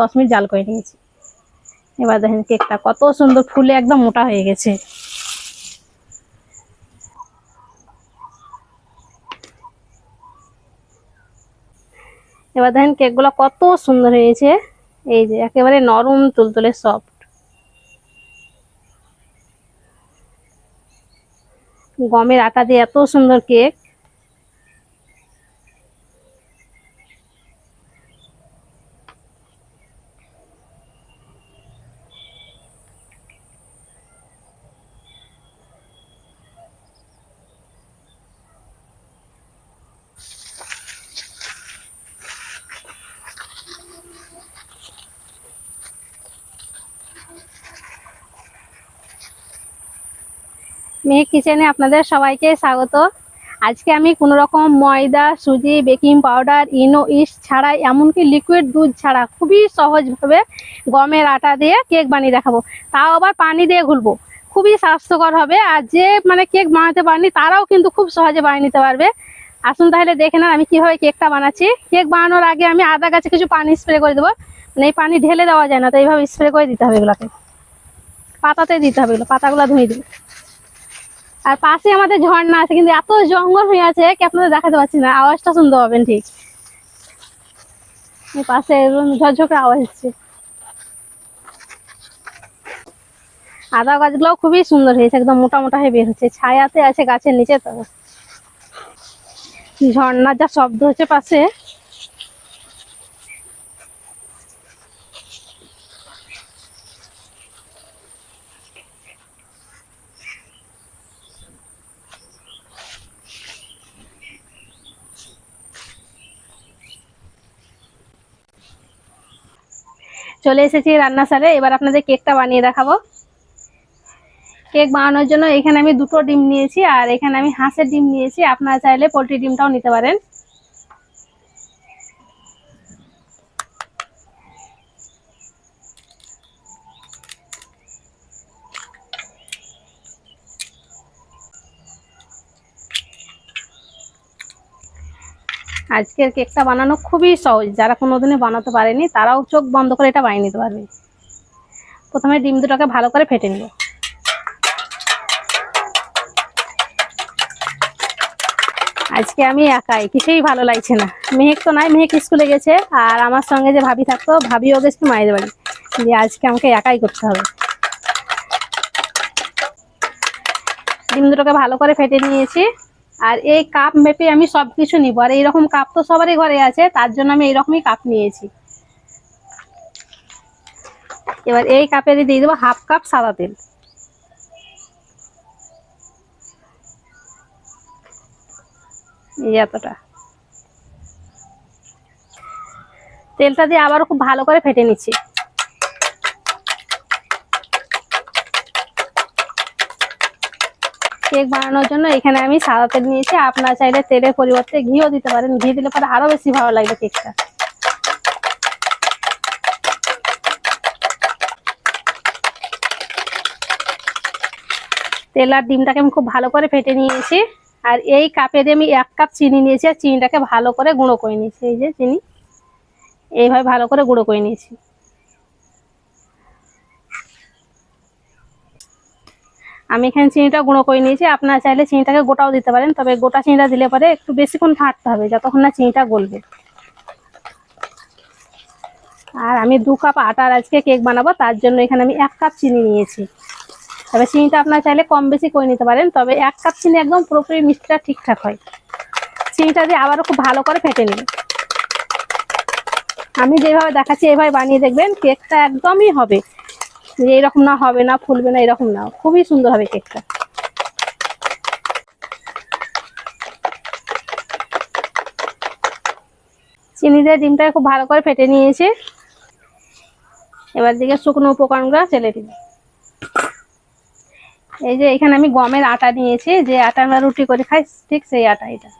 10 minute জাল করে নিয়েছি। এবার দেখেন কেকটা কত সুন্দর ফুলে একদম মোটা হয়ে গেছে। এবার দেখেন কেকগুলো কত সুন্দর হয়েছে, এই যে একেবারে নরম তুলতুলে সফট। গমের আটা দিয়ে এত সুন্দর কেক। মেহেক কিচেনে আপনাদের সবাইকে স্বাগত। আজকে আমি কোনো রকম ময়দা, সুজি, বেকিং পাউডার, ইনো, ইস্ট ছাড়াই, এমনকি লিকুইড দুধ ছাড়া খুবই সহজভাবে গমের আটা দিয়ে কেক বানিয়ে দেখাবো। তাও আবার পানি দিয়ে ঘুলবো। খুবই স্বাস্থ্যকর হবে, আর যে কেক বানাতে পারেনি তারাও কিন্তু খুব সহজে বানিয়ে নিতে পারবে। আসুন তাহলে দেখে না আমি কিভাবে কেকটা বানাচ্ছি। কেক বানানোর আগে আমি আদা গাছে কিছু পানি স্প্রে করে দেবো। এই পানি ঢেলে দেওয়া যায় না, তো এইভাবে স্প্রে করে দিতে হবে। এগুলোকে পাতাতে দিতে হবে, এগুলো পাতাগুলো ধুয়ে দিবে। আর পাশে আমাদের ঝর্ণা আছে, কিন্তু এত জঙ্গল হয়ে আছে কি আপনাদের দেখাতে পাচ্ছি না, আওয়াজটা শুনতে পাবেন ঠিক। পাশে ঝরঝর আওয়াজ হচ্ছে। আদা গাছগুলো খুবই সুন্দর হয়েছে, একদম মোটা মোটা হয়ে বের হচ্ছে, ছায়াতে আছে গাছের নিচে। তো ঝর্ণার যা শব্দ হচ্ছে পাশে। চলে এসেছি রান্নাশালে, এবার আপনাদের কেকটা বানিয়ে দেখাবো। কেক বানানোর জন্য এখানে আমি 2টো ডিম নিয়েছি, আর এখানে আমি হাঁসের ডিম নিয়েছি। আপনারা চাইলে পোলট্রি ডিমটাও নিতে পারেন। আজকের কেকটা বানানো খুবই সহজ, যারা কোনোদিনই বানাতে পারেনি তারাও চোখ বন্ধ করে এটা বানিয়ে নিতে পারবে। প্রথমে ডিম দুটোকে ভালো করে ফেটে নিব। আজকে আমি একাই, কিছুই ভালো লাগছে না। মেহেক তো নাই, মেহেক স্কুলে গেছে। আর আমার সঙ্গে যে ভাবি থাকতো, ভাবিও গেছে মায়ের বাড়ি। যে আজকে আমাকে একাই করতে হবে। ডিম দুটোকে ভালো করে ফেটে নিয়েছি। আর এই কাপ মেপে আমি সবকিছু নিব। আর এইরকম কাপ তো সবারই ঘরে আছে, তার জন্য আমি এইরকমই কাপ নিয়েছি। এবার এই কাপে দিয়ে দেবো 1/2 কাপ সাদা তেল। এই এতটা তেলটা দিয়ে আবারও খুব ভালো করে ফেটে নিচ্ছি। কেক বানানোর জন্য এখানে আমি সাদা তেল নিয়েছি। আপনারা চাইলে তেলের পরিবর্তে ঘিও দিতে পারেন, ঘি দিলে পরে আরো বেশি ভালো লাগবে কেকটা। তেল আর ডিমটাকে আমি খুব ভালো করে ফেটে নিয়েছি। আর এই কাপে দিয়ে আমি 1 কাপ চিনি নিয়েছি, আর চিনিটাকে ভালো করে গুঁড়ো করে নিয়েছি। এই যে চিনি, এইভাবে ভালো করে গুঁড়ো করে নিয়েছি। আমি এখানে চিনিটা গুঁড়ো করে নিয়েছি। আপনারা চাইলে চিনিটাকে গোটাও দিতে পারেন, তবে গোটা চিনিটা দিলে পরে একটু বেশিক্ষণ ফাটতে হবে, যতক্ষণ না চিনিটা গলবে। আর আমি 2 কাপ আটার আজকে কেক বানাবো, তার জন্য এখানে আমি 1 কাপ চিনি নিয়েছি। তবে চিনিটা আপনারা চাইলে কম বেশি করে নিতে পারেন, তবে 1 কাপ চিনি একদম পুরোপুরি মিষ্টিটা ঠিকঠাক হয়। চিনিটা দিয়ে আবারও খুব ভালো করে ফেটে নিন। আমি যেভাবে দেখাচ্ছি এভাবে বানিয়ে দেখবেন, কেকটা একদমই হবে। এইরকম না হবে না, ফুলবে না, এরকম না, খুবই সুন্দর হবে কেকটা। চিনি দিয়ে ডিমটা খুব ভালো করে ফেটে নিয়েছি। এবার দিকে শুকনো উপকরণগুলো চেলে দিন। এই যে এখানে আমি গমের আটা নিয়েছি, যে আটা আমরা রুটি করে খাই, ঠিক সেই আটা। এটা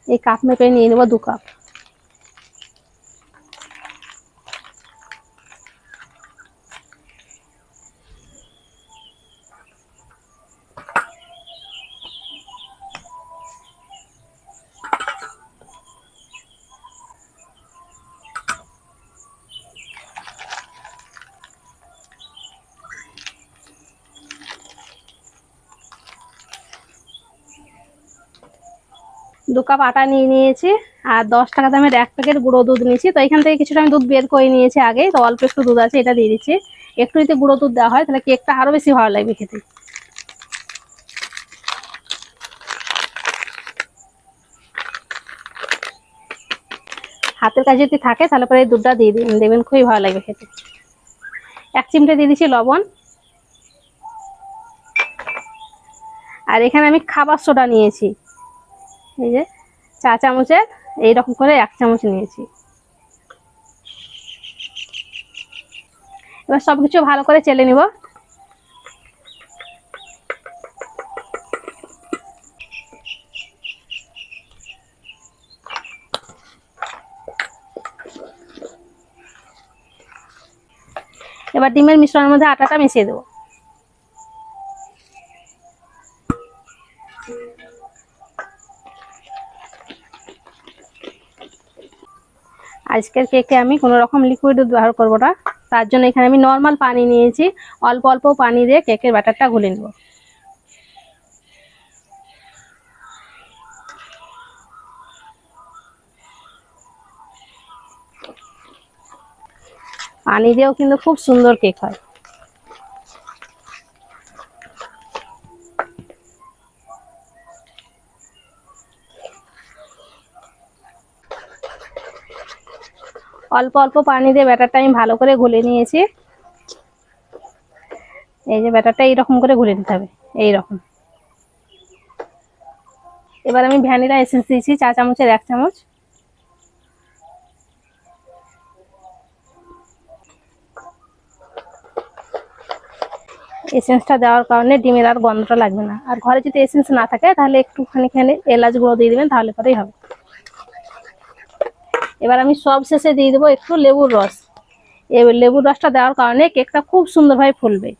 এই কাপ মেপে নিয়ে নেবো 2 কাপ। 2 কাপ আটা নিয়ে নিয়েছি আর 10 টাকা দামের 1 প্যাকেট গুঁড়ো দুধ নিয়েছি। তো এখান থেকে কিছুটা আমি দুধ বের করে নিয়েছি আগে, তো অল্প একটু দুধ আছে, এটা দিয়ে দিচ্ছি। একটু যদি গুঁড়ো দুধ দেওয়া হয় তাহলে কেকটা আরো বেশি ভালো লাগবে খেতে। হাতের কাছে যদি থাকে তাহলে পরে এই দুধটা দিয়ে দেবেন, খুবই ভালো লাগবে খেতে। 1 চিমটে দিয়ে দিচ্ছি লবণ। আর এখানে আমি খাবার সোডা নিয়েছি, এই যে 4 চামচের এইরকম করে 1 চামচ নিয়েছি। এবার সবকিছু ভালো করে চেলে নিব। এবার ডিমের মিশ্রণের মধ্যে আটাটা মিশিয়ে দেবো। আজকের কেকে আমি কোনো রকম লিকুইড দুধ ব্যবহার করবো না, তার জন্য এখানে আমি নর্মাল পানি নিয়েছি। অল্প অল্প পানি দিয়ে কেকের ব্যাটারটা গুলে নেব। পানি দিয়েও কিন্তু খুব সুন্দর কেক হয়। অল্প অল্প পানি দিয়ে ব্যাটারটা আমি ভালো করে গুলে নিয়েছি। এই যে ব্যাটারটা এইরকম করে গুলে নিতে হবে, এইরকম। এবার আমি ভ্যানিলা এসেন্স দিয়েছি 4 চামচের 1 চামচ। এসেন্সটা দেওয়ার কারণে ডিমের আর গন্ধটা লাগবে না। আর ঘরে যদি এসেন্স না থাকে তাহলে একটুখানি এলাচ গুঁড়ো দিয়ে দেবেন, তাহলে পরেই হবে। এবার আমি সব শেষে দিয়ে দেবো একটু লেবুর রস। এই লেবুর রসটা দেওয়ার কারণে কেকটা খুব সুন্দরভাবে ফুলবে।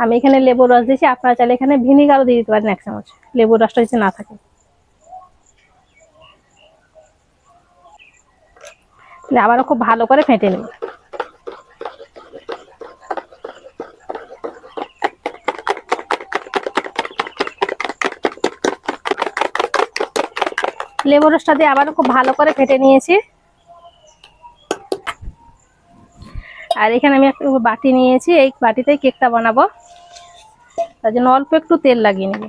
আমি এখানে লেবুর রস দিয়েছি, আপনারা চাইলে এখানে ভিনিগারও দিয়ে দিতে পারেন 1 চামচ, লেবুর রসটা যদি না থাকে। আবারও খুব ভালো করে ফেটে নেব। লেবুর রসটা দিয়ে আবারও খুব ভালো করে ফেটে নিয়েছি। আর এখানে আমি একটা বাটি নিয়েছি, এই বাটিতেই কেকটা বানাবো, তার জন্য অল্প একটু তেল লাগিয়ে নেব।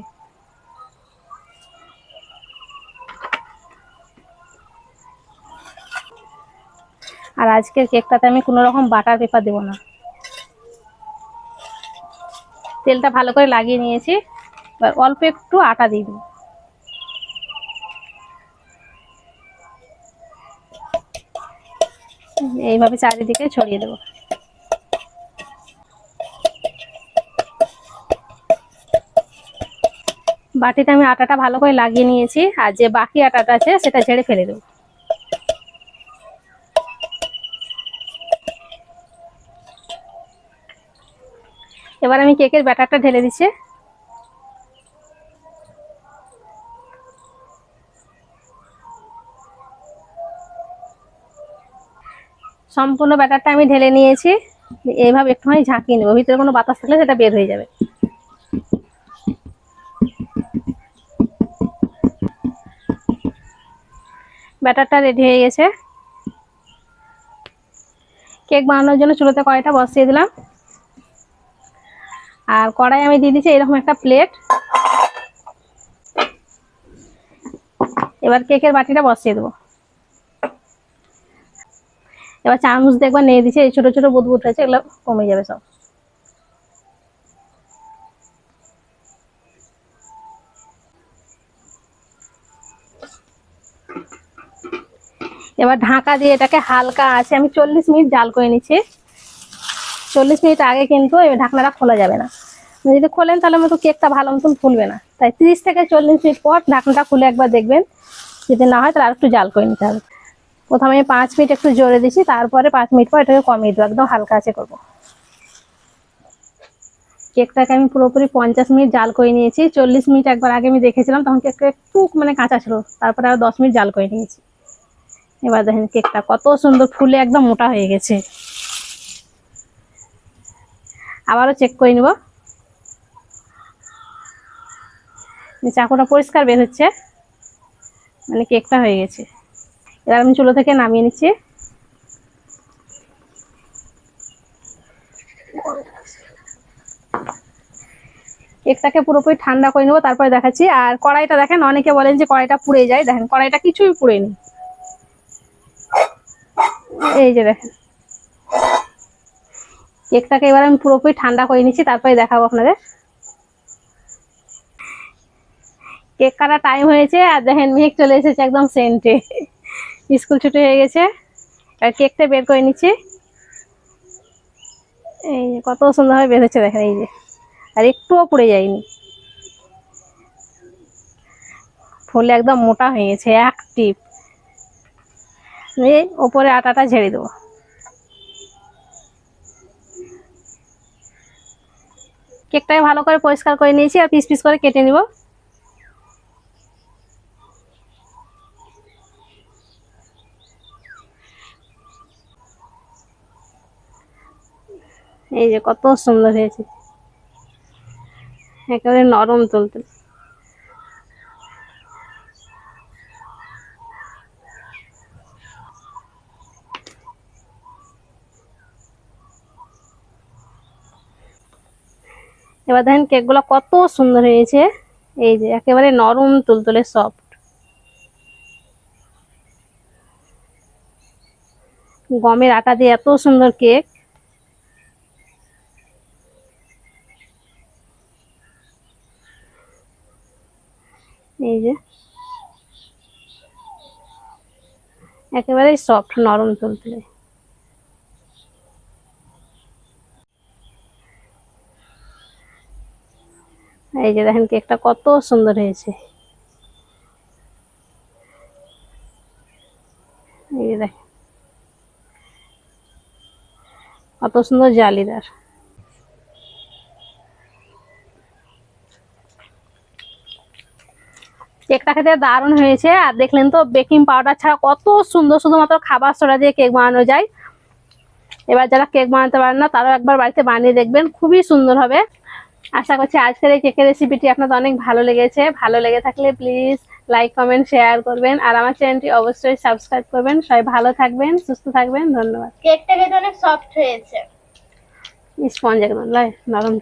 আর আজকের কেকটাতে আমি কোনো রকম বাটার পেপার দেবো না। তেলটা ভালো করে লাগিয়ে নিয়েছি, এবার অল্প একটু আটা দিয়ে দেবো। এইভাবে চারিদিকে ছড়িয়ে দেবো। বাটিতে আমি আটাটা ভালো করে লাগিয়ে নিয়েছি, আর যে বাকি আটাটা আছে সেটা ঝেড়ে ফেলে দেবো। এবার আমি কেকের ব্যাটারটা ঢেলে দিচ্ছি। সম্পূর্ণ ব্যাটারটা আমি ঢেলে নিয়েছি। এইভাবে একটুখানি ঝাঁকিয়ে নেবো, ভিতরে কোনো বাতাস থাকলে সেটা বের হয়ে যাবে। ব্যাটারটা রেডি হয়ে গেছে। কেক বানানোর জন্য চুলোতে কড়াইটা বসিয়ে দিলাম, আর কড়াই আমি দিয়ে দিচ্ছি এরকম একটা প্লেট। এবার কেকের বাটিটা বসিয়ে দেবো। এবার চামচ দিয়ে একবার নিয়ে দিচ্ছি, এই ছোট ছোট বুদবুদ আছে এগুলো কমে যাবে সব। এবার ঢাকা দিয়ে এটাকে হালকা আছে আমি 40 মিনিট জাল করে নিচ্ছি। 40 মিনিট আগে কিন্তু এই ঢাকনাটা খোলা যাবে না, যদি খোলেন তাহলে মতো কেকটা ভালো মতন ফুলবে না। তাই 30 থেকে 40 মিনিট পর ঢাকনাটা খুলে একবার দেখবেন, যদি না হয় তাহলে আর একটু জাল করে নিতে হবে। প্রথমে আমি 5 মিনিট একটু জোরে দিচ্ছি, তারপরে 5 মিনিট পর এটাকে কমিয়ে দেবো, একদম হালকা আছে করবো। কেকটাকে আমি পুরোপুরি 50 মিনিট জাল করে নিয়েছি। 40 মিনিট একবার আগে আমি দেখেছিলাম, তখন কেকটা একটু কাঁচা ছিল, তারপরে আরো 10 মিনিট জাল করে নিয়েছি। এবার দেখেন কেকটা কত সুন্দর ফুলে একদম মোটা হয়ে গেছে। আবারও চেক করে নিব। চাকুটা পরিষ্কার বের হচ্ছে, মানে কেকটা হয়ে গেছে। এবার আমি চুলো থেকে নামিয়ে নিচ্ছি। কেকটাকে পুরোপুরি ঠান্ডা করে নেবো, তারপরে দেখাচ্ছি। আর কড়াইটা দেখেন, অনেকে বলেন যে কড়াইটা পুড়ে যায়, দেখেন কড়াইটা কিছুই পুড়েনি। এই যে দেখেন, কেকটাকে এবার আমি পুরোপুরি ঠান্ডা করে নিচ্ছি, তারপরে দেখাবো আপনাদের। কেক কাটার টাইম হয়েছে, আর দেখেন মেঘ চলে এসেছে একদম সেন্টে। স্কুল ছুটি হয়ে গেছে। আর কেকটা বের করে নিচ্ছি। এই যে কত সুন্দরভাবে বের হচ্ছে দেখেন, এই যে, আর একটুও পুড়ে যায়নি। ফুলে একদম মোটা হয়ে গেছে, এক টিপ। ওপরে আটাটা ঝেড়ে দেবো। কেকটাকে ভালো করে পরিষ্কার করে নিয়েছি, আর পিস পিস করে কেটে নিব। এই যে কত সুন্দর হয়েছে, একেবারে নরম তুলতুল। এবার দেখেন কেকগুলো কত সুন্দর হয়েছে, এই যে একেবারে নরম তুলতুলে সফট। গমের আটা দিয়ে এত সুন্দর কেক। এই যে একেবারে সফট নরম তুলতুলে। এই যে দেখেন কেকটা কত সুন্দর হয়েছে। এই যে দেখেন কত সুন্দর জালিদার। কেকটা খেতে দারুণ হয়েছে। আর দেখলেন তো, বেকিং পাউডার ছাড়া কত সুন্দর, শুধুমাত্র খাবার সোডা দিয়ে কেক বানানো যায়। এবার যারা কেক বানাতে পারেন না, তারাও একবার বাড়িতে বানিয়ে দেখবেন, খুবই সুন্দর হবে। আশা করছি আজকের এই কেকের রেসিপিটি আপনাদের অনেক ভালো লেগেছে। ভালো লেগে থাকলে প্লিজ লাইক, কমেন্ট, শেয়ার করবেন। আর আমার চ্যানেলটি অবশ্যই সাবস্ক্রাইব করবেন। সবাই ভালো থাকবেন, সুস্থ থাকবেন। ধন্যবাদ। কেকটা খেতে অনেক সফট হয়েছে। স্পঞ্জ একদম নরম।